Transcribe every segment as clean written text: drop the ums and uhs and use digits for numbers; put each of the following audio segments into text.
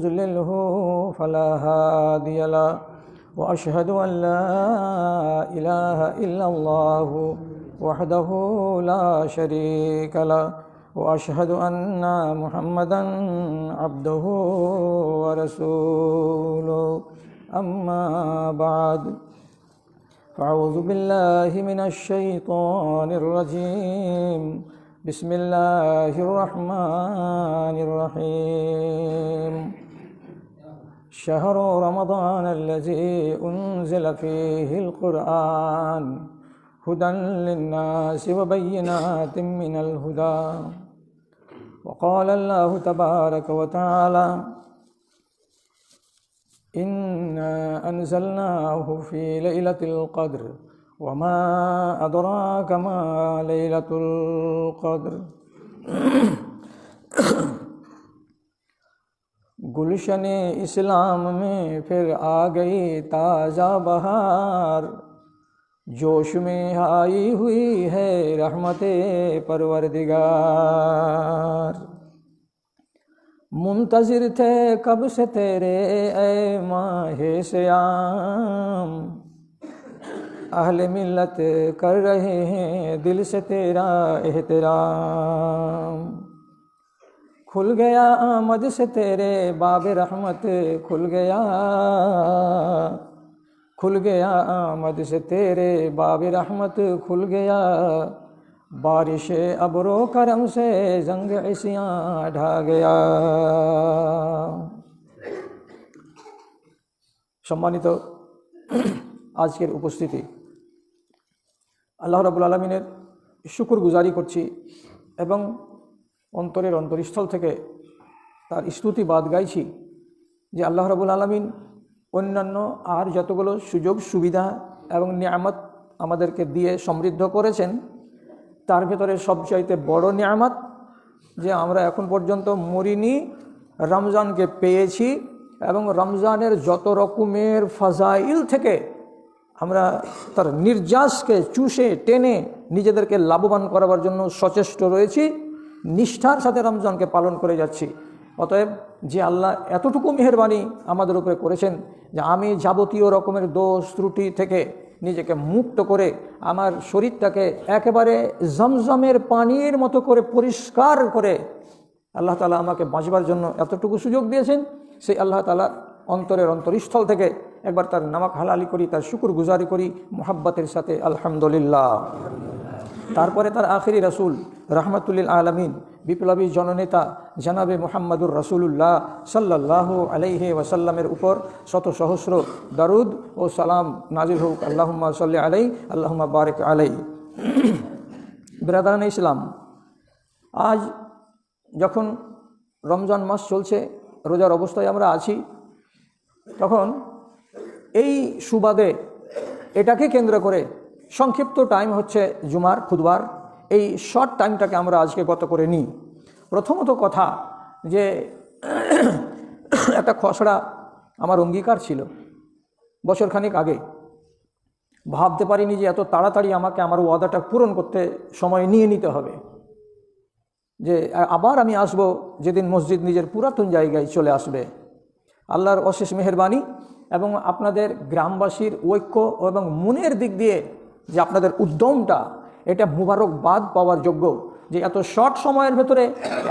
يضلله فلا هادي له وأشهد أن لا إله إلا الله وحده لا شريك له وأشهد أن محمدا عبده ورسوله أما بعد فأعوذ بالله من الشيطان الرجيم بسم الله الرحمن الرحيم شهر رمضان الذي أنزل فيه القرآن هدى للناس وبينات من الهدى وقال الله تبارك وتعالى إنا أنزلناه في ليلة القدر وما أدراك ما ليلة القدر गुलशन इस्लाम में फिर आ गई ताज़ा बहार जोश में आई हुई है रहमते परवरदिगार मुंतज़िर थे कब से तेरे ए माहे सयाम अहले मिल्लत कर रहे हैं दिल से तेरा एहतराम खुल गया आमद से तेरे बाब रहमत खुल गया आमद से तेरे बाब रहमत खुल गया बारिश अबरो करम से जंग इसियाँ ढा गया। सम्मानित आजकेर उपस्थिति আল্লাহ রাব্বুল আলামিনের শুকরগুজারি করছি এবং অন্তরের অন্তরস্থল থেকে তার স্তুতিবাদ গাইছি যে আল্লাহ রাব্বুল আলামিন অন্যান্য আর যতগুলো সুযোগ সুবিধা এবং নিয়ামত আমাদেরকে দিয়ে সমৃদ্ধ করেছেন তার ভেতরে সবচাইতে বড় নিয়ামত যে আমরা এখন পর্যন্ত মরিনি, রমজানকে পেয়েছি এবং রমজানের যত রকমের ফাজাইল থেকে আমরা তার নির্যাসকে চুষে টেনে নিজেদেরকে লাভবান করার জন্য সচেষ্ট রয়েছি, নিষ্ঠার সাথে রমজানকে পালন করে যাচ্ছি। অতএব যে আল্লাহ এতটুকু মেহেরবানি আমাদের উপরে করেছেন যে আমি যাবতীয় রকমের দোষ ত্রুটি থেকে নিজেকে মুক্ত করে আমার শরীরটাকে একেবারে জমজমের পানির মতো করে পরিষ্কার করে আল্লাহ তাআলা আমাকে বাঁচবার জন্য এতটুকু সুযোগ দিয়েছেন, সেই আল্লাহ তাআলা অন্তরের অন্তরস্থল থেকে একবার তার নামাক হালালি করি, তার শুকর গুজারি করি মুহাব্বতের সাথে আলহামদুলিল্লাহ। তারপরে তার আখিরি রাসূল রাহমাতুল আলামিন বিপ্লবী জননেতা জনাবে মুহাম্মদুর রাসূলুল্লাহ সাল্লাল্লাহু আলাইহি ওয়াসাল্লামের উপর শত সহস্র দরুদ ও সালাম নাজিল হোক। আল্লাহুম্মা সাল্লি আলাইহি আল্লাহুম্মা বারিক আলাইহি। বিরাদারান ইসলাম, আজ যখন রমজান মাস চলছে, রোজার অবস্থায় আমরা আছি, তখন এই সুবাদে এটাকে কেন্দ্র করে সংক্ষিপ্ত টাইম হচ্ছে জুমার খুতবার, এই শর্ট টাইমটাকে আমরা আজকে গত করে নিই। প্রথমত কথা যে একটা খসড়া আমার অঙ্গীকার ছিল বছরখানেক আগে, ভাবতে পারিনি যে এত তাড়াতাড়ি আমাকে আমার ওয়াদাটা পূরণ করতে সময় নিয়ে নিতে হবে, যে আবার আমি আসব যেদিন মসজিদ নিজের পুরাতন জায়গায় চলে আসবে। আল্লাহর অশেষ মেহেরবানি এবং আপনাদের গ্রামবাসীর ঐক্য এবং মনের দিক দিয়ে যে আপনাদের উদ্যমটা, এটা মুবারকবাদ পাওয়ার যোগ্য যে এত শর্ট সময়ের ভেতরে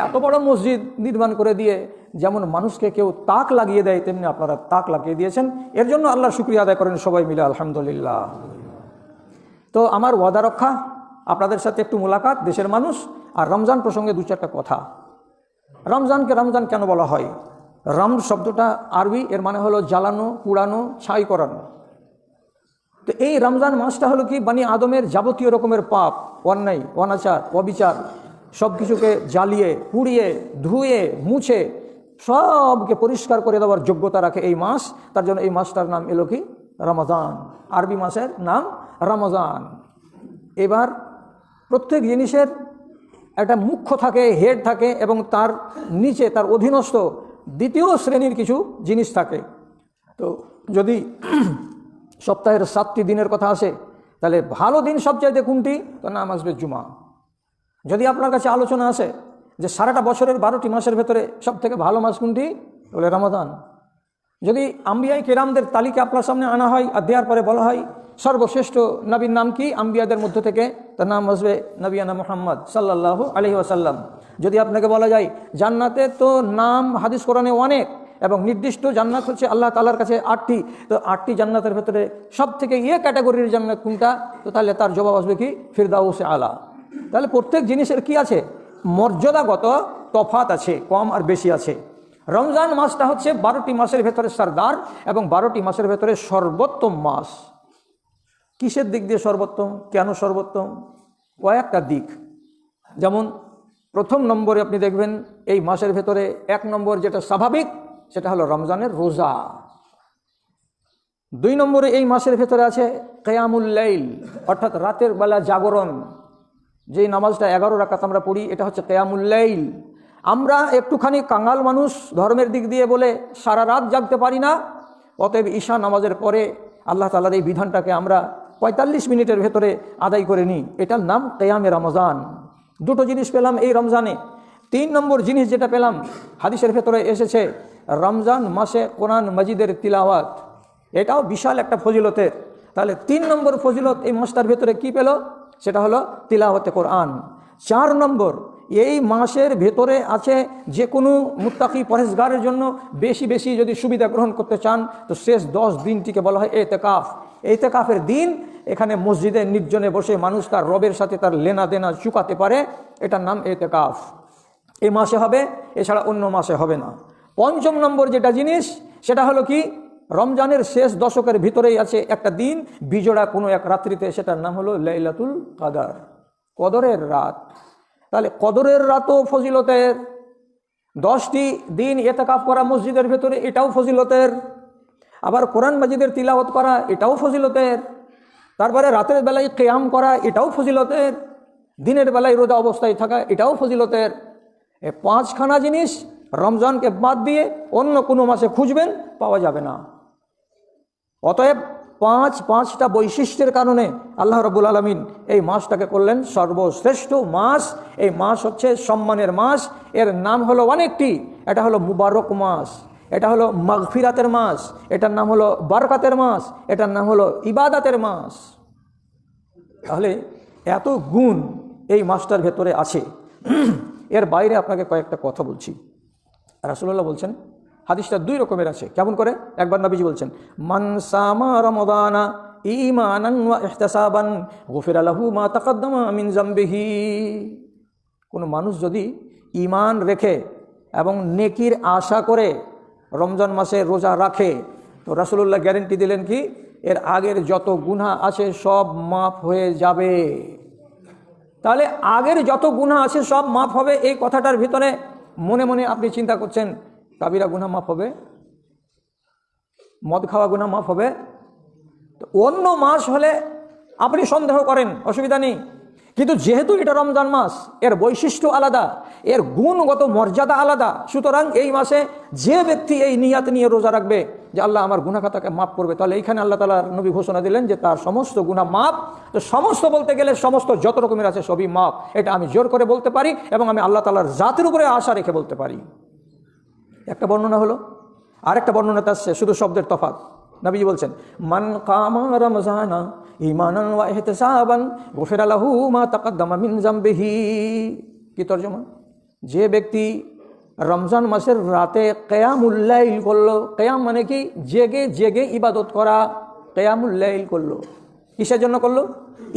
এত বড় মসজিদ নির্মাণ করে দিয়ে যেমন মানুষকে কেউ তাক লাগিয়ে দেয় তেমনি আপনারা তাক লাগিয়ে দিয়েছেন। এর জন্য আল্লাহর শুকরিয়া আদায় করেন সবাই মিলে আলহামদুলিল্লাহ। তো আমার ওয়াদা রক্ষা, আপনাদের সাথে একটু মোলাকাত, দেশের মানুষ আর রমজান প্রসঙ্গে দু চারটা কথা। রমজানকে রমজান কেন বলা হয়? রম শব্দটা আরবি, এর মানে হলো জ্বালানো, পুড়ানো, ছাই করানো। তো এই রমজান মাসটা হলো কি বনি আদমের যাবতীয় রকমের পাপ, অন্যায়, অনাচার, অবিচার সব কিছুকে জ্বালিয়ে পুড়িয়ে ধুয়ে মুছে সবকে পরিষ্কার করে দেওয়ার যোগ্যতা রাখে এই মাস। তার জন্য এই মাসটার নাম এলো কি রমাদান, আরবি মাসের নাম রমজান। এবার প্রত্যেক জিনিসের একটা মুখ্য থাকে, হেড থাকে এবং তার নিচে তার অধীনস্থ দ্বিতীয় শ্রেণীর কিছু জিনিস থাকে। তো যদি সপ্তাহের 7টি দিনের কথা আসে তাহলে ভালো দিন সবচাইতে কোনটি? তো নাম আসবে জুমা। যদি আপনার কাছে আলোচনা আসে যে সারাটা বছরের 12টি মাসের ভেতরে সব থেকে ভালো মাস কোনটি? বলে রমাদান। যদি আম্বিয়াই কেরামদের তালিকা আপনার সামনে আনা হয় আর দেওয়ার পরে বলা হয় সর্বশ্রেষ্ঠ নবীর নাম কি আম্বিয়াদের মধ্য থেকে, তার নাম আসবে নবিয়ানা মুহাম্মদ সাল্লাল্লাহু আলাইহি ওয়াসাল্লাম। যদি আপনাকে বলা যায় জান্নাতে তো নাম হাদিস কোরআনে অনেক এবং নির্দিষ্ট জান্নাত হচ্ছে আল্লাহ তাআলার কাছে 8টি, তো 8টি জান্নাতের ভেতরে সব থেকে ক্যাটাগরির জান্নাত কোনটা, তো তাহলে তার জবাব আসবে কি ফিরদাউসে আলা। তাহলে প্রত্যেক জিনিসের কি আছে, মর্যাদাগত তফাত আছে, কম আর বেশি আছে। রমজান মাসটা হচ্ছে 12টি মাসের ভেতরে সরদার এবং 12টি মাসের ভেতরে সর্বোত্তম মাস। কিসের দিক দিয়ে সর্বোত্তম, কেন সর্বোত্তম? কয়েকটা দিক। যেমন প্রথম নম্বরে আপনি দেখবেন এই মাসের ভেতরে 1 নম্বর যেটা স্বাভাবিক সেটা হলো রমজানের রোজা। 2 নম্বরে এই মাসের ভেতরে আছে কিয়ামুল লাইল, অর্থাৎ রাতের বেলা জাগরণ। যেই নামাজটা 11 রাকাত আমরা পড়ি এটা হচ্ছে কিয়ামুল লাইল। আমরা একটুখানি কাঙ্গাল মানুষ ধর্মের দিক দিয়ে বলে সারা রাত জাগতে পারি না, অতএব ঈশা নামাজের পরে আল্লাহ তাআলার এই বিধানটাকে আমরা 45 মিনিটের ভেতরে আদায় করে নিই, এটার নাম কিয়ামে রমজান। দুটো জিনিস পেলাম এই রমজানে। 3 নম্বর জিনিস যেটা পেলাম হাদিসের ভেতরে এসেছে, রমজান মাসে কোরআন মাজিদের তিলাওয়াত, এটাও বিশাল একটা ফজিলতের। তাহলে 3 নম্বর ফজিলত এই মাসটার ভেতরে কি পেল, সেটা হলো তিলাওয়াতে কোরআন। 4 নম্বর, এই মাসের ভেতরে আছে যে কোনো মুত্তাকি পরহেজগারের জন্য বেশি বেশি যদি সুবিধা গ্রহণ করতে চান তো শেষ 10 দিনটিকে বলা হয় এতেকাফ। এতেকাফের দিন এখানে মসজিদে নির্জনে বসে মানুষ তার রবের সাথে তার লেনা দেনা চুকাতে পারে, এটার নাম এতেকাফ। এই মাসে হবে, এছাড়া অন্য মাসে হবে না। 5 নম্বর যেটা জিনিস সেটা হলো কি, রমজানের শেষ দশকের ভিতরেই আছে একটা দিন বিজোড়া কোনো এক রাত্রিতে, সেটার নাম হলো লাইলাতুল কদর, কদরের রাত। তাহলে কদরের রাতও ফজিলতের। 10টি দিন ইতিকাফ করা মসজিদের ভেতরে এটাও ফজিলতের। আবার কোরআন মাজিদের তিলাওয়াত করা এটাও ফজিলতের। তারপরে রাতের বেলায় কিয়াম করা এটাও ফজিলতের। দিনের বেলায় রোজা অবস্থায় থাকা এটাও ফজিলতের। এই 5খানা জিনিস রমজানকে বাদ দিয়ে অন্য কোনো মাসে খুঁজবেন পাওয়া যাবে না। অতএব 5টা বৈশিষ্ট্যের কারণে আল্লাহ রাব্বুল আলামিন এই মাসটাকে করলেন সর্বশ্রেষ্ঠ মাস। এই মাস হচ্ছে সম্মানের মাস। এর নাম হলো অনেকটি। এটা হলো মুবারক মাস, এটা হলো মাগফিরাতের মাস, এটার নাম হলো বরকতের মাস, এটার নাম হলো ইবাদতের মাস। তাহলে এত গুণ এই মাসটার ভেতরে আছে। এর বাইরে আপনাকে কয়েকটা কথা বলছি। রাসূলুল্লাহ বলছেন, হাদিসটা 2 রকমের আছে। কেমন করে? একবার নবীজি বলছেন, মান সামা রমাদানা ঈমানান ওয়া ইহতিসাবান গুফিরা লাহু মা তাকাদ্দামা মিন যামবিহি। কোনো মানুষ যদি ঈমান রেখে এবং নেকির আশা করে রমজান মাসে রোজা রাখে, তো রাসূলুল্লাহ গ্যারেন্টি দিলেন কি, এর আগের যত গুনাহ আছে সব মাফ হয়ে যাবে। তাহলে আগের যত গুনাহ আছে সব মাফ হবে, এই কথাটার ভিতরে মনে মনে আপনি চিন্তা করছেন কাবিরা গুনাহ মাফ হবে, মদ খাওয়া গুনাহ মাফ হবে। তো অন্য মাস হলে আপনি সন্দেহ করেন, অসুবিধা নেই। কিন্তু যেহেতু এটা রমজান মাস, এর বৈশিষ্ট্য আলাদা, এর গুণগত মর্যাদা আলাদা, সুতরাং এই মাসে যে ব্যক্তি এই নিয়াত নিয়ে রোজা রাখবে যে আল্লাহ আমার গুনাহ খাতাকে মাফ করবে, তাহলে এইখানে আল্লাহ তাআলার নবী ঘোষণা দিলেন যে তার সমস্ত গুনাহ মাফ। তো সমস্ত বলতে গেলে সমস্ত যত রকমের আছে সবই মাফ, এটা আমি জোর করে বলতে পারি এবং আমি আল্লাহ তাআলার জাতের উপরে আশা রেখে বলতে পারি। একটা বর্ণনা হলো, আরেকটা বর্ণনাতে আসছে শুধু শব্দের তফাৎ। নবীজি বলছেন, মান কামা রমজানা ঈমানান ওয়া ইহতিসাবান গুফিরা লাহু মা তাকাদ্দামা মিন যামবিহি। কি তরজমা? যে ব্যক্তি রমজান মাসের রাতে কিয়ামুল লাইল করলো, কিয়াম মানে কি, জেগে জেগে ইবাদত করা, কিয়ামুল লাইল করলো। কিসের জন্য করলো?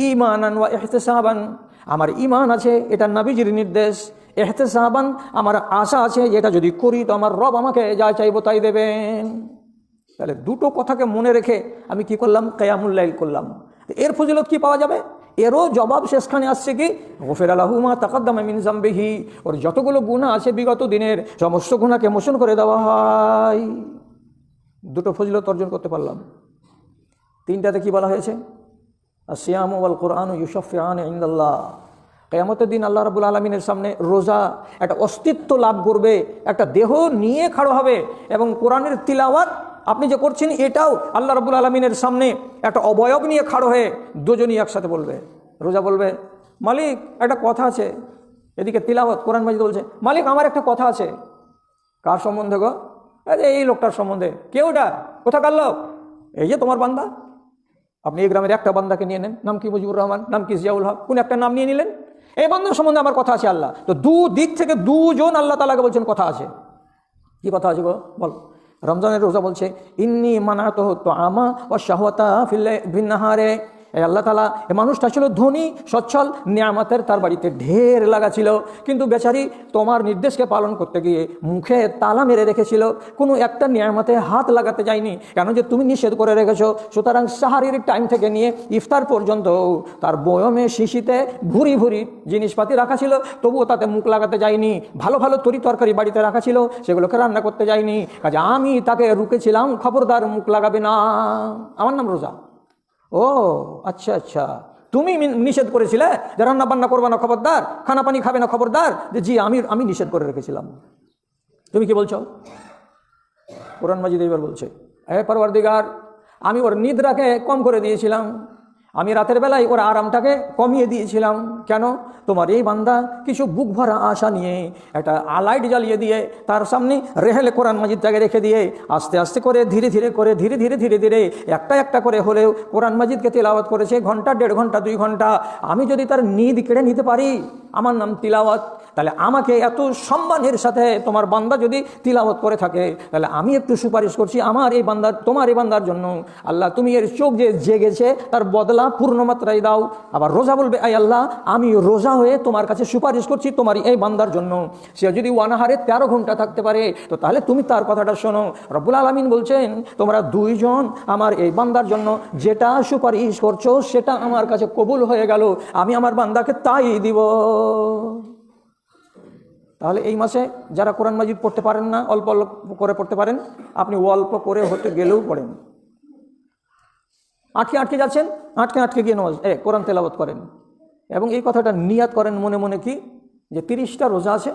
ঈমানান ওয়া ইহতিসাবান, আমার ঈমান আছে, এটা নবীজির নির্দেশ। ইহতিসাবান, আমার আশা আছে যেটা যদি করি তো আমার রব আমাকে যা চাইবো তাই দেবেন। তাহলে দুটো কথাকে মনে রেখে আমি কি করলাম? কিয়ামুল লাইল করলাম। এর ফজিলত কি পাওয়া যাবে? এরও জবাব শেষখানে আসছে কি, গুফিরা লাহু মা তাকাদ্দামা মিন যামবিহি, ওর যতগুলো গুনাহ আছে বিগত দিনের সমস্ত গুনাহকে মোচন করে দেওয়া হয়। দুটো ফজিলত অর্জন করতে পারলাম। 3টাতে কি বলা হয়েছে? আসিয়ামু ওয়াল কুরআনু ইউশাফিআন ইনদাল্লাহ। কিয়ামতের দিন আল্লাহ রাব্বুল আলামিনের সামনে রোজা একটা অস্তিত্ব লাভ করবে, একটা দেহ নিয়ে খাড়ো হবে এবং কোরআনের তিলাওয়াত আপনি যে করছেন এটাও আল্লাহ রাব্বুল আলামিনের সামনে একটা অবয়ব নিয়ে খাড়ো হয়ে দুজনই একসাথে বলবে। রোজা বলবে, মালিক একটা কথা আছে। এদিকে তিলাওয়াত কোরআন মাজিদ বলছে, মালিক আমার একটা কথা আছে। কার সম্বন্ধে গো? আরে এই লোকটার সম্বন্ধে, কেউটা কোথাকার লোক? এই যে তোমার বান্দা। আপনি এই গ্রামের একটা বান্দাকে নিয়ে নেন, নাম কি মুজিবুর রহমান, নাম কি জিয়াউল হক, কোন একটা নাম নিয়ে নিলেন। এই বান্দার সম্বন্ধে আমার কথা আছে আল্লাহ, তো দিক থেকে দুজন আল্লাহ তাআলাকে বলছেন কথা আছে। কি কথা আছে গো বল? রমজানের রোজা বলছে ইন্নী মানাতুহু তুআমা ওয়া শাহওয়াতা ফিন নাহারে। এই আল্লাহ তাআলা, এই মানুষটা ছিল ধনী সচ্ছল, নিয়ামতের তার বাড়িতে ঢের লাগা ছিল, কিন্তু বেচারি তোমার নির্দেশকে পালন করতে গিয়ে মুখে তালা মেরে রেখেছিল, কোনো একটা নিয়ামতে হাত লাগাতে যায়নি, কেন যে তুমি নিষেধ করে রেখেছো। সুতরাং সাহারির টাইম থেকে নিয়ে ইফতার পর্যন্ত তার বয়মে শিশিতে ভুরি ভুরি জিনিসপাতি রাখা ছিল, তবুও তাতে মুখ লাগাতে যায়নি। ভালো ভালো তরি তরকারি বাড়িতে রাখা ছিল, সেগুলোকে রান্না করতে যায়নি। কাজে আমি তাকে রুকেছিলাম, খবরদার মুখ লাগাবে না, আমার নাম রোজা। ও আচ্ছা আচ্ছা, তুমি নিষেধ করেছিলে যে রান্না বান্না করবে না খবরদার, খানা পানি খাবে না খবরদার, যে জি আমি নিষেধ করে রেখেছিলাম। তুমি কি বলছো? কোরআন মাজিদ এবার বলছে, হে পরওয়ারদিগার, আমি ওর নিদ্রাকে কম করে দিয়েছিলাম, আমি রাতের বেলায় ওর আরামটাকে কমিয়ে দিয়েছিলাম। কেন? তোমার এই বান্দা কিছু বুক ভরা আশা নিয়ে একটা লাইট জ্বালিয়ে দিয়ে তার সামনে রেহেলে কোরআন মাজিদটাকে রেখে দিয়ে আস্তে আস্তে করে ধীরে ধীরে একটা একটা করে হলেও কোরআন মাজিদকে তিলাওয়াত করেছে, ঘন্টা 1.5 ঘন্টা 2 ঘন্টা। আমি যদি তার নিদ কেড়ে নিতে পারি, আমার নাম তিলাওয়াত, তাহলে আমাকে এত সম্মানের সাথে তোমার বান্দা যদি তিলাওয়াত করে থাকে, তাহলে আমি একটু সুপারিশ করছি আমার এই বান্দার, তোমার এই বান্দার জন্য। আল্লাহ, তুমি এর চোখ যে জেগেছে তার বদলা পূর্ণমাত্রায় দাও। আবার রোজা বলবে, আয় আল্লাহ, আমি রোজা হয়ে তোমার কাছে সুপারিশ করছি তোমার এই বান্দার জন্য। সে যদি অনাহারে 13 ঘন্টা থাকতে পারে, তো তাহলে তুমি তার কথাটা শোনো। রব্বুল আলামিন বলছেন, তোমরা দুইজন আমার এই বান্দার জন্য যেটা সুপারিশ করছো সেটা আমার কাছে কবুল হয়ে গেল, আমি আমার বান্দাকে তাই দিব। তাহলে এই মাসে যারা কোরআন মাজিদ পড়তে পারেন না, অল্প অল্প করে পড়তে পারেন, আপনি অল্প করে হতে গেলেও পড়েন। আটকে যাচ্ছেন, আটকে গিয়ে কোরআন তেলাওয়াত করেন, এবং এই কথাটা নিয়াত করেন মনে মনে কি, যে 30টা রোজা আছে,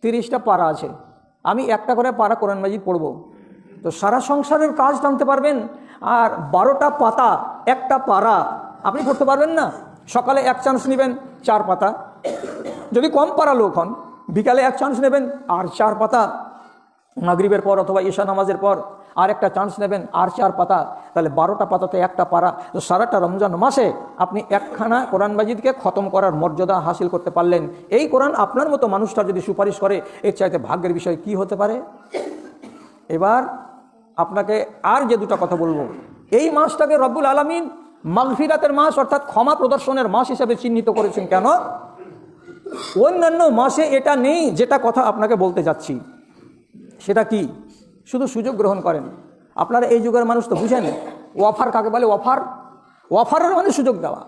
30টা পারা আছে, আমি একটা করে পারা কোরআন মাজিদ পড়ব। তো সারা সংসারের কাজ টানতে পারবেন। আর 12টা পাতা একটা পারা আপনি পড়তে পারবেন না। সকালে এক চান্স নেবেন 4 পাতা, যদি কম পারা লোক হন, বিকালে এক চান্স নেবেন আর 4 পাতা, মাগরিবের পর অথবা ঈশা নামাজের পর আর একটা চান্স নেবেন আর 4 পাতা, তাহলে 12টা পাতাতে একটা পারা। তো সারাটা রমজান মাসে আপনি একখানা কোরআন মাজিদকে খতম করার মর্যাদা হাসিল করতে পারলেন। এই কোরআন আপনার মতো মানুষটা যদি সুপারিশ করে, এর চাইতে ভাগ্যের বিষয় কি হতে পারে? এবার আপনাকে আর যে দুটো কথা বলবো, এই মাসটাকে রব্বুল আলামিন মাগফিরাতের মাস অর্থাৎ ক্ষমা প্রদর্শনের মাস হিসেবে চিহ্নিত করেছেন। কেন? অন্যান্য মাসে এটা নেই। যেটা কথা আপনাকে বলতে যাচ্ছি সেটা কি, শুধু সুযোগ গ্রহণ করেন। আপনারা এই যুগের মানুষ তো বুঝেন অফার কাকে বলে। অফারের মানে সুযোগ দেওয়া।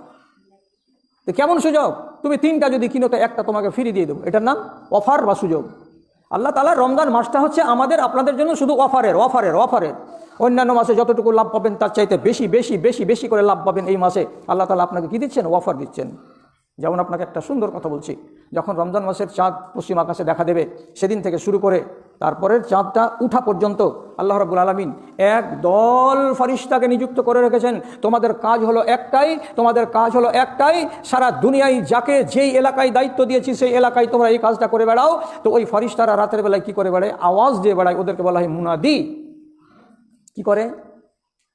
তো কেমন সুযোগ? তুমি 3টা যদি কিনো তো একটা তোমাকে ফ্রি দিয়ে দেবো, এটার নাম অফার বা সুযোগ। আল্লাহ তাআলা রমজান মাসটা হচ্ছে আমাদের আপনাদের জন্য শুধু অফারের। অন্যান্য মাসে যতটুকু লাভ পাবেন তার চাইতে বেশি করে লাভ পাবেন এই মাসে। আল্লাহ তাআলা আপনাকে কি দিচ্ছেন? অফার দিচ্ছেন। যেমন আপনাকে একটা সুন্দর কথা বলছি, যখন রমজান মাসের চাঁদ পশ্চিম আকাশে দেখা দেবে, সেদিন থেকে শুরু করে তারপরের চাঁদটা উঠা পর্যন্ত আল্লাহ রাব্বুল আলামিন এক দল ফেরেশতাকে নিযুক্ত করে রেখেছেন। তোমাদের কাজ হলো একটাই, সারা দুনিয়ায় যাকে যেই এলাকায় দায়িত্ব দিয়েছি সেই এলাকায় তোমরা এই কাজটা করে বেড়াও। তো ওই ফেরেশতারা রাতের বেলায় কি করে বেড়ায়? আওয়াজ দিয়ে বেড়ায়। ওদেরকে বলা হয় মুনাদি। কি করে?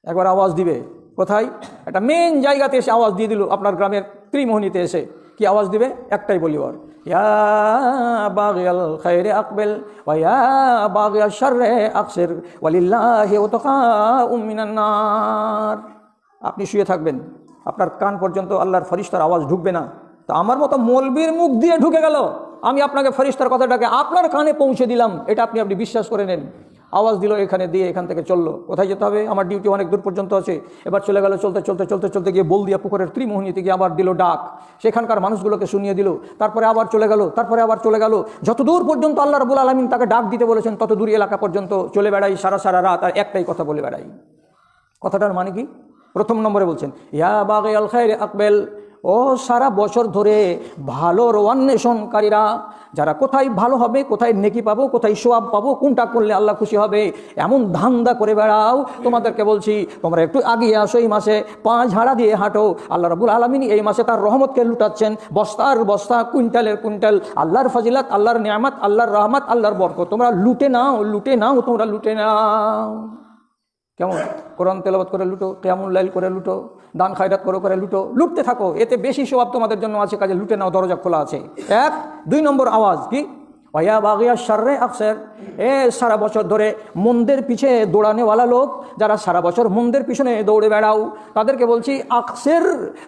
একবার আওয়াজ দিবে কোথায়? একটা মেন জায়গাতে এসে আওয়াজ দিয়ে দিল, আপনার গ্রামের ত্রিমোহনীতে এসে কি আওয়াজ দিবে? একটাই বলি, ওর ইয়া বাগিয়াল খায়রে আকবেল ওয়া ইয়া বাগিয়াশ শাররে আকসির ওয়ালিল্লাহি উতকাউম মিনান নার। আপনি শুয়ে থাকবেন, আপনার কান পর্যন্ত আল্লাহর ফেরেশতার আওয়াজ ঢুকবে না। তো আমার মতো মৌলবীর মুখ দিয়ে ঢুকে গেল, আমি আপনাকে ফেরেশতার কথাটাকে আপনার কানে পৌঁছে দিলাম, এটা আপনি বিশ্বাস করে নেন। আওয়াজ দিল, এখানে দিয়ে এখান থেকে চললো। কোথায় যেতে হবে? আমার ডিউটি অনেক দূর পর্যন্ত আছে। এবার চলে গেল, চলতে গিয়ে বলদিয়া পুকুরের ত্রিমোহনীতে গিয়ে আবার দিল ডাক, সেখানকার মানুষগুলোকে শুনিয়ে দিল। তারপরে আবার চলে গেল, যত দূর পর্যন্ত আল্লাহ রাব্বুল আলামিন তাকে ডাক দিতে বলেছেন তত দূর এলাকা পর্যন্ত চলে বেড়াই সারা রাত, আর একটাই কথা বলে বেড়াই। কথাটার মানে কি? প্রথম নম্বরে বলছেন ইয়া বাগিয়াল খায়রে আকবেল ও সারা বছর ধরে ভালোর অন্বেষণকারীরা, যারা কোথায় ভালো হবে, কোথায় নেকি পাবো, কোথায় সোয়াব পাবো, কোনটা করলে আল্লাহ খুশি হবে, এমন ধান্দা করে বেড়াও। তোমাদেরকে বলছি তোমরা একটু আগিয়ে আসো, এই মাসে পা ঝাড়া দিয়ে হাঁটো। আল্লাহ রাব্বুল আলামিন এই মাসে তার রহমতকে লুটাচ্ছেন, বস্তার বস্তা, কুইন্টালের কুইন্টাল। আল্লাহর ফজিলত, আল্লাহর নিয়ামত, আল্লাহর রহমত, আল্লাহর বরকত তোমরা লুটে নাও, লুটে নাও, তোমরা লুটে নাও। কেমন? কোরআন তেলাওয়াত করে লুটো, কিয়ামুল লাইল করে লুটো, দান খায়রাত করে লুটো, লুটতে থাকো, এতে বেশি সওয়াব তোমাদের জন্য আছে, কাজে লুটে নাও, দরজা খোলা আছে। এক। 2 নম্বর আওয়াজ কি? ওয়া বাগিয়া শাররে আকসার, সারা বছর ধরে মন্দের পিছে দৌড়ানেওয়ালা লোক, যারা সারা বছর মন্দের পিছনে দৌড়ে বেড়াও, তাদেরকে বলছি আকসের,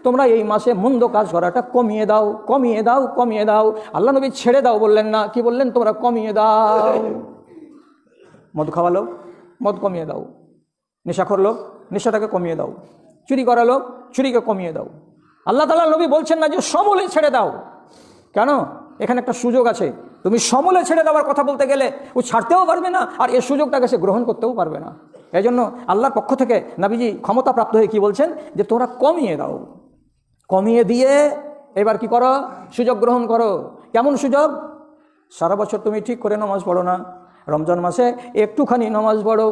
তোমরা এই মাসে মন্দ কাজ করাটা কমিয়ে দাও, কমিয়ে দাও, কমিয়ে দাও। আল্লাহ নবী ছেড়ে দাও বললেন না, কি বললেন? তোমরা কমিয়ে দাও। মদ খাওয়ালো, মদ কমিয়ে দাও। নেশাখোর লোক, নেশাটাকে কমিয়ে দাও। চুরি করা লোক, চুরিকে কমিয়ে দাও। আল্লাহ তাআলা নবী বলছেন না যে সমূলে ছেড়ে দাও। কেন? এখানে একটা সুযোগ আছে। তুমি সমূলে ছেড়ে দেওয়ার কথা বলতে গেলে ও ছাড়তেও পারবে না, আর এই সুযোগটাকে সে গ্রহণ করতেও পারবে না। এই জন্য আল্লাহর পক্ষ থেকে নবীজি ক্ষমতা প্রাপ্ত হয়ে কি বলছেন? যে তোমরা কমিয়ে দাও। কমিয়ে দিয়ে এবার কি করো? সুযোগ গ্রহণ করো। কেমন সুযোগ? সারা বছর তুমি ঠিক করে নামাজ পড়ো না, রমজান মাসে একটুখানি নামাজ পড়ো।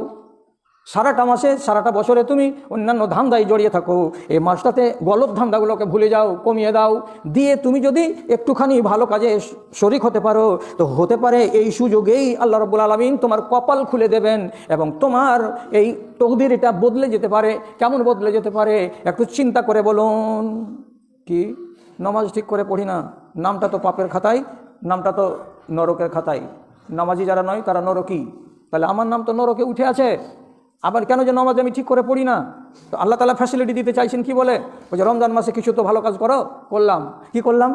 সারাটা মাসে, সারাটা বছরে তুমি অন্যান্য ধান্দায় জড়িয়ে থাকো, এই মাসটাতে গলত ধান্দাগুলোকে ভুলে যাও, কমিয়ে দাও। দিয়ে তুমি যদি একটুখানি ভালো কাজে শরিক হতে পারো, তো হতে পারে এই সুযোগেই আল্লাহ রাব্বুল আলামিন তোমার কপাল খুলে দেবেন এবং তোমার এই তকদির এটা বদলে যেতে পারে। কেমন বদলে যেতে পারে? একটু চিন্তা করে বলুন। কি? নামাজ ঠিক করে পড়ি না, নামটা তো পাপের খাতায়, নামটা তো নরকের খাতায়। নামাজি যারা নয় তারা নরকী, তাহলে আমার নাম তো নরকে উঠে আছে। আবার কেন যে নামাজ আমি ঠিক করে পড়ি না? তো আল্লাহ তাআলা ফ্যাসিলিটি দিতে চাইছেন, কি বলে? ওই যে রমজান মাসে কিছু তো ভালো কাজ করো, করলাম। কি করলাম?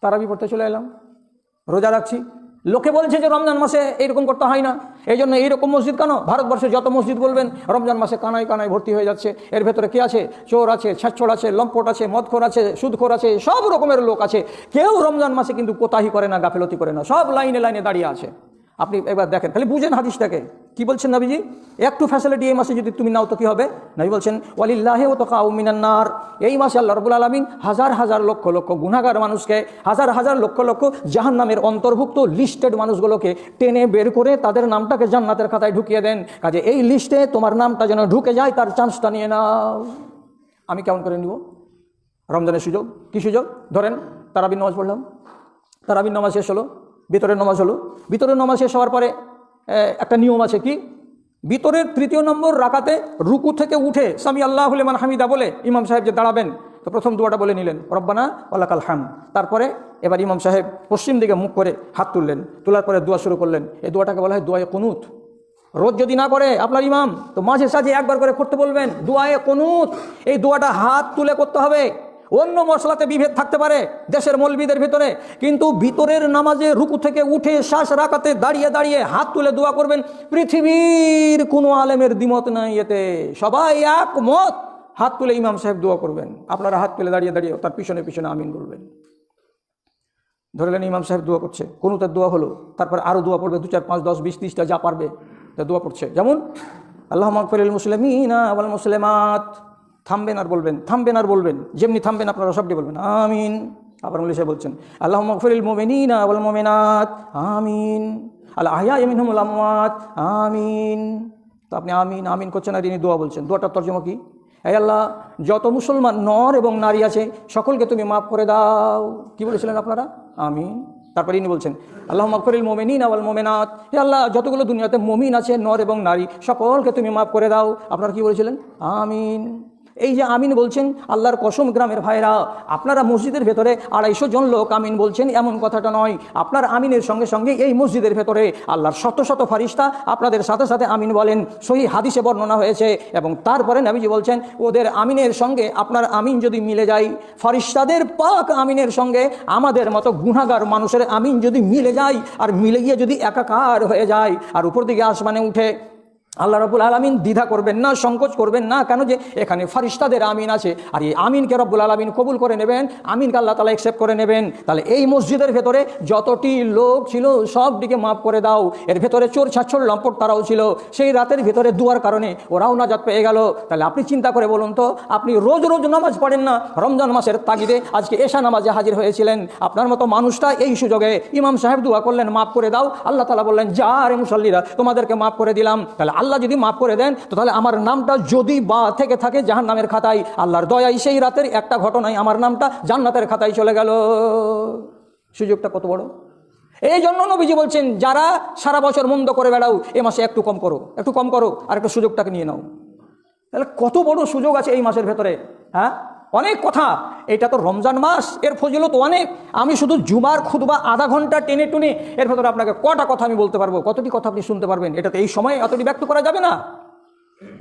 তারাবি পড়তে চলে এলাম, রোজা রাখছি। লোকে বলছে যে রমজান মাসে এইরকম করতে হয় না, এই জন্য এইরকম মসজিদ কেন? ভারতবর্ষে যত মসজিদ বলবেন রমজান মাসে কানায় কানায় ভর্তি হয়ে যাচ্ছে। এর ভেতরে কি আছে? চোর আছে, ছাচ্ছড় আছে, লম্পট আছে, মদখোর আছে, সুদখোর আছে, সব রকমের লোক আছে। কেউ রমজান মাসে কিন্তু কোতাহি করে না, গাফিলতি করে না, সব লাইনে লাইনে দাঁড়িয়ে আছে। আপনি এবার দেখেন, খালি বুঝেন হাদিসটাকে। কি বলছেন নবীজি? একটু ফ্যাসিলিটি এই মাসে যদি তুমি নাও তো কি হবে? নবী বলছেন ওয়ালিল্লাহি ওয়াতাকাউ মিনান নার, এই মাসে আল্লাহ রাব্বুল আলামিন হাজার হাজার লক্ষ লক্ষ গুনাহগার মানুষকে, হাজার হাজার লক্ষ লক্ষ জাহান্নামের অন্তর্ভুক্ত লিস্টেড মানুষগুলোকে টেনে বের করে তাদের নামটাকে জান্নাতের খাতায় ঢুকিয়ে দেন। কাজে এই লিস্টে তোমার নামটা যেন ঢুকে যায়, তার চান্সটা নিয়ে নাও। আমি কেমন করে নিব? রমজানের সুযোগ। কি সুযোগ? ধরেন তারাবির নামাজ পড়লাম, তারাবির নামাজ শেষ হলো, ভিতরের নামাজ হলো। ভিতরের নামাজ শেষ হওয়ার পরে একটা নিয়ম আছে। কি? ভিতরের 3য় নম্বর রাকাতে রুকু থেকে উঠে সামি আল্লাহু লিমান হামিদা বলে ইমাম সাহেব যে দাঁড়াবেন, তো প্রথম দোয়াটা বলে নিলেন রব্বানা ওয়ালাকাল হামদ। তারপরে এবার ইমাম সাহেব পশ্চিম দিকে মুখ করে হাত তুললেন, তোলার পরে দোয়া শুরু করলেন। এই দোয়াটাকে বলা হয় দোয়ায়ে কুনুত। রোজ যদি না করে আপনার ইমাম, তো মাঝে সাঝে একবার করে করতে বলবেন দোয়ায়ে কুনুত। এই দোয়াটা হাত তুলে করতে হবে। অন্য মশলাতে বিভেদ থাকতে পারে দেশের মৌলবীদের ভিতরে, কিন্তু ভিতরের নামাজে রুকু থেকে উঠে শ্বাস রাখাতে দাঁড়িয়ে দাঁড়িয়ে হাত তুলে দোয়া করবেন। পৃথিবীর কোনো আলেমের দ্বিমত নাই এতে, সবাই একমত। হাত তুলে ইমাম সাহেব দোয়া করবেন, আপনারা হাত তুলে দাঁড়িয়ে দাঁড়িয়ে তার পিছনে পিছনে আমিন বলবেন। ধরলেন ইমাম সাহেব দোয়া করছে, কুনুতের দোয়া হলো, তারপর আরও দোয়া পড়বে 2, 4, 5, 10, 20, 30টা যা পারবে তা দোয়া পড়ছে। যেমন আল্লাহুম্মা গফিরিল মুসলিমিনা ওয়াল মুসলিমাত, থামবেন আর বলবেন, থামবেন আর বলবেন, যেমনি থামবেন আপনারা সবটি বলবেন আমিন। আবার মৌলানা সাহেব বলছেন আল্লাহুম্মা গফিরিল মুমিনিনা ওয়াল মুমিনাত আমিন, আল আহইয়াই মিনহুমুল আমওয়াত আমিন। তো আপনি আমিন আমিন করছেন আর ইনি দোয়া বলছেন। দোয়াটার তর্জমা কি? হে আল্লাহ, যত মুসলমান নর এবং নারী আছে সকলকে তুমি মাফ করে দাও। কি বলেছিলেন আপনারা? আমিন। তারপরে ইনি বলছেন আল্লাহুম্মা গফিরিল মুমিনিনা ওয়াল মুমিনাত, হে আল্লাহ, যতগুলো দুনিয়াতে মুমিন আছে নর এবং নারী সকলকে তুমি মাফ করে দাও। আপনারা কি বলেছিলেন? আমিন। এই যে আমিন বলছেন, আল্লাহর কসম গ্রামের ভাইরা, আপনারা মসজিদের ভেতরে 250 জন লোক আমিন বলছেন এমন কথাটা নয়। আপনার আমিনের সঙ্গে সঙ্গে এই মসজিদের ভেতরে আল্লাহর শত শত ফারিস্তা আপনাদের সাথে সাথে আমিন বলেন। সহি হাদিসে বর্ণনা হয়েছে। এবং তারপরে নবীজি বলছেন ওদের আমিনের সঙ্গে আপনার আমিন যদি মিলে যায়, ফারিস্তাদের পাক আমিনের সঙ্গে আমাদের মতো গুনাহগার মানুষের আমিন যদি মিলে যায়, আর মিলে গিয়ে যদি একাকার হয়ে যায়, আর উপর দিকে আসমানে উঠে আল্লাহ রাব্বুল আলামিন দ্বিধা করবেন না, সংকোচ করবেন না। কেন? যে এখানে ফারিস্তাদের আমিন আছে, আর এই আমিনকে রব্বুল আলামিন কবুল করে নেবেন, আমিনকে আল্লাহ তাআলা অ্যাকসেপ্ট করে নেবেন। তাহলে এই মসজিদের ভেতরে যতটি লোক ছিল সবটিকে মাফ করে দাও। এর ভেতরে চোর ছাচ্ছর লম্পট তারাও ছিল, সেই রাতের ভেতরে দুয়ার কারণে ওরাও নাজাত পেয়ে গেল। তাহলে আপনি চিন্তা করে বলুন তো, আপনি রোজ রোজ নামাজ পড়েন না, রমজান মাসের তাগিদে আজকে এশা নামাজে হাজির হয়েছিলেন। আপনার মতো মানুষটা এই সুযোগে ইমাম সাহেব দোয়া করলেন মাফ করে দাও, আল্লাহ তাআলা বললেন যা রে মুসাল্লিরা, তোমাদেরকে মাফ করে দিলাম। তাহলে আল্লাহ যদি মাফ করে দেন, তো তাহলে আমার নামটা যদি বা থেকে থাকে জাহান্নামের খাতায়, আল্লাহর দয়ায় সেই রাতের একটা ঘটনায় আমার নামটা জান্নাতের খাতায় চলে গেল। সুযোগটা কত বড়! এই জন্য নবীজি বলছেন, যারা সারা বছর মন্দ করে বেড়াও, এ মাসে একটু কম করো, একটু কম করো, আর একটু সুযোগটাকে নিয়ে নাও। তাহলে কত বড় সুযোগ আছে এই মাসের ভেতরে। হ্যাঁ, অনেক কথা। এটা তো রমজান মাস, এর ফজিলত অনেক। আমি শুধু জুমার খুতবা আধা ঘন্টা টেনে টুনে এর ভেতরে আপনাকে কটা কথা আমি বলতে পারবো, কতটি কথা আপনি শুনতে পারবেন, এটা তো এই সময় এতটি ব্যক্ত করা যাবে না।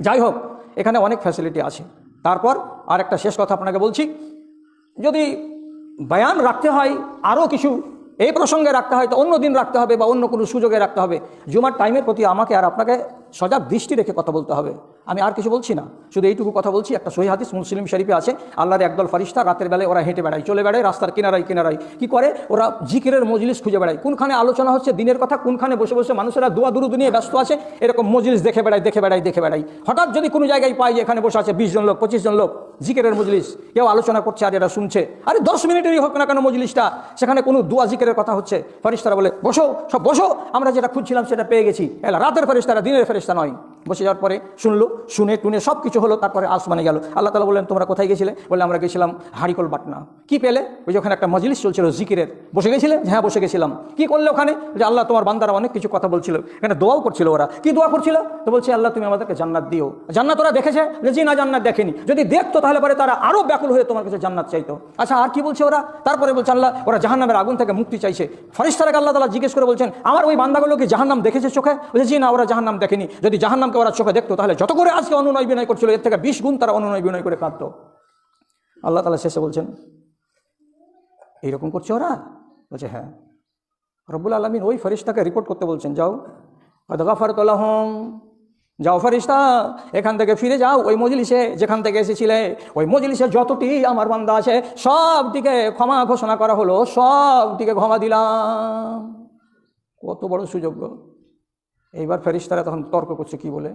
যাই হোক, এখানে অনেক ফ্যাসিলিটি আছে। তারপর আর একটা শেষ কথা আপনাকে বলছি, যদি বয়ান রাখতে হয় আরও কিছু এই প্রসঙ্গে রাখতে হয়, তো অন্য দিন রাখতে হবে বা অন্য কোনো সুযোগে রাখতে হবে। জুমার টাইমের প্রতি আমাকে আর আপনাকে সজাগ দৃষ্টি রেখে কথা বলতে হবে। আমি আর কিছু বলছি না, শুধু এইটুকু কথা বলছি। একটা সহিহ হাদিস মুসলিম শরীফে আছে, আল্লাহর একদল ফারিস্তা রাতের বেলায় ওরা হেঁটে বেড়ায়, চলে বেড়ায় রাস্তার কিনারায় কিনারায়। কি করে? ওরা জিকিরের মজলিস খুঁজে বেড়ায়, কোনখানে আলোচনা হচ্ছে দিনের কথা, কোনখানে বসে বসে মানুষেরা দোয়া দুরুদ নিয়ে ব্যস্ত আছে, এরকম মজলিস দেখে বেড়ায় দেখে বেড়ায় দেখে বেড়ায়। হঠাৎ যদি কোনো জায়গায় পাই যে এখানে বসে আছে 20 জন লোক 25 জন লোক, জিকিরের মজলিস, কেউ আলোচনা করছে আর এরা শুনছে, আরে 10 মিনিটেরই হোক না কেন মজলিসটা, সেখানে কোনো দোয়া জিকিরের কথা হচ্ছে, ফারিস্তারা বলে বসো, সব বসো, আমরা যেটা খুঁজছিলাম সেটা পেয়ে গেছি। এলা রাতের ফারিস্তারা, দিনের ফারিস্তা নয়। বসে যাওয়ার পরে শুনলো, শুনে টুনে সব কিছু হলো। তারপরে আসমানে গেল। আল্লাহ তাআলা বললেন তোমরা কোথায় গেছিলে? বলে আমরা গেছিলাম হাড়িকল বাটনা। কি পেলে? ওই যে ওখানে একটা মজলিস চলছিল জিকিরের, বসে গেছিলে? হ্যাঁ বসে গেছিলাম। কি করলে ওখানে? যে আল্লাহ তোমার বান্দারা অনেক কিছু কথা বলছিল, এখানে দোয়াও করছিল। ওরা কি দোয়া করছিল? তো বলছে আল্লাহ তুমি আমাদেরকে জান্নাত দিও। জান্নাত ওরা দেখেছে? যে জি না, জান্নাত দেখেনি। যদি দেখতো তাহলে পরে তারা আরো ব্যাকুল হয়ে তোমার কাছে জান্নাত চাইতো। আচ্ছা, আর কি বলছে ওরা? তারপরে বলছে আল্লাহ ওরা জাহান্নামের আগুন থেকে মুক্তি চাইছে। ফারিস্তারাকে আল্লাহ তাআলা জিজ্ঞেস করে বলছেন আমার ওই বান্দাগুলো কি জাহান্নাম দেখেছে চোখে? বলছে জি না, ওরা জাহান্নাম দেখেনি। যদি জাহান্নামকে ওরা চোখে দেখতো তাহলে যত করে আজকে অনুনয় বিনয় করছিল, এর থেকে 20 গুণ তারা অনুনয় বিনয় করে কাঁদতো। আল্লাহ তাআলা শেষে বলছেন এইরকম করছে ওরা? বলছে হ্যাঁ। রব্বুল আলামিন ওই ফেরেশতাকে রিপোর্ট করতে বলছেন, যাও কদ গাফারতু লাহুম, যাও ফেরেশতা এখান থেকে ফিরে যাও ওই মজলিসে যেখান থেকে এসেছিলে। ওই মজলিসে যতটি আমার বান্দা আছে সব দিকে ক্ষমা ঘোষণা করা হলো, সব দিকে ক্ষমা দিলাম। কত বড় সুযোগ! এইবার ফেরেশতারা তখন তর্ক করছে, কি বলে?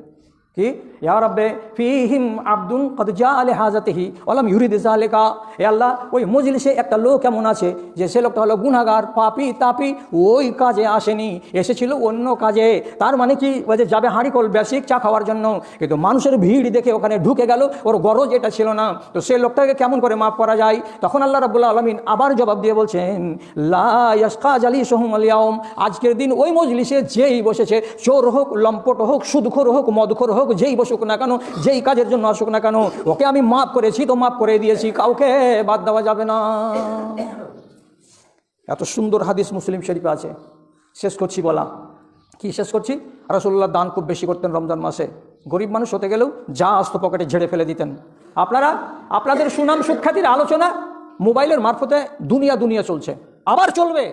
কি ইয়া রাব্বে ফীহিম আবদুন কদ জাআ লিহাজাতিহি ওয়া লাম ইউরিদ যালিকা। হে আল্লাহ, ওই মজলিসে একটা লোক এমন আছে যে সে লোকটা হলো গুনাহগার, পাপী তাপী, ওই কাজে আসেনি, এসেছিল অন্য কাজে। তার মানে কি? ওই যে যাবে হাঁড়িকল বেসিক চা খাওয়ার জন্য, কিন্তু মানুষের ভিড় দেখে ওখানে ঢুকে গেল, ওর গরজ এটা ছিল না। তো সে লোকটাকে কেমন করে মাফ করা যায়? তখন আল্লাহ রাব্বুল আলামিন আবার জবাব দিয়ে বলছেন লা ইয়াসকা জালিসুহুম আল ইয়াউম, আজকের দিন ওই মজলিসে যেই বসেছে, চোর হোক, লম্পট হোক, সুদখোর হোক, মদখোর হোক, যেই বসুক না কেন, যেই কাজের জন্য আসুক না কেন, ওকে আমি মাফ করেছি তো মাফ করে দিয়েছি, কাউকে বাদ দেওয়া যাবে না। এত সুন্দর হাদিস মুসলিম শরীফে আছে। শেষ করছি বলা, কি শেষ করছি? রাসূলুল্লাহ দান খুব বেশি করতেন রমজান মাসে। গরিব মানুষ হতে গেলেও যা আসতো পকেটে ঝেড়ে ফেলে দিতেন। আপনারা আপনাদের সুনাম সুখ্যাতির আলোচনা মোবাইলের মারফতে দুনিয়া চলছে, আবার চলবে।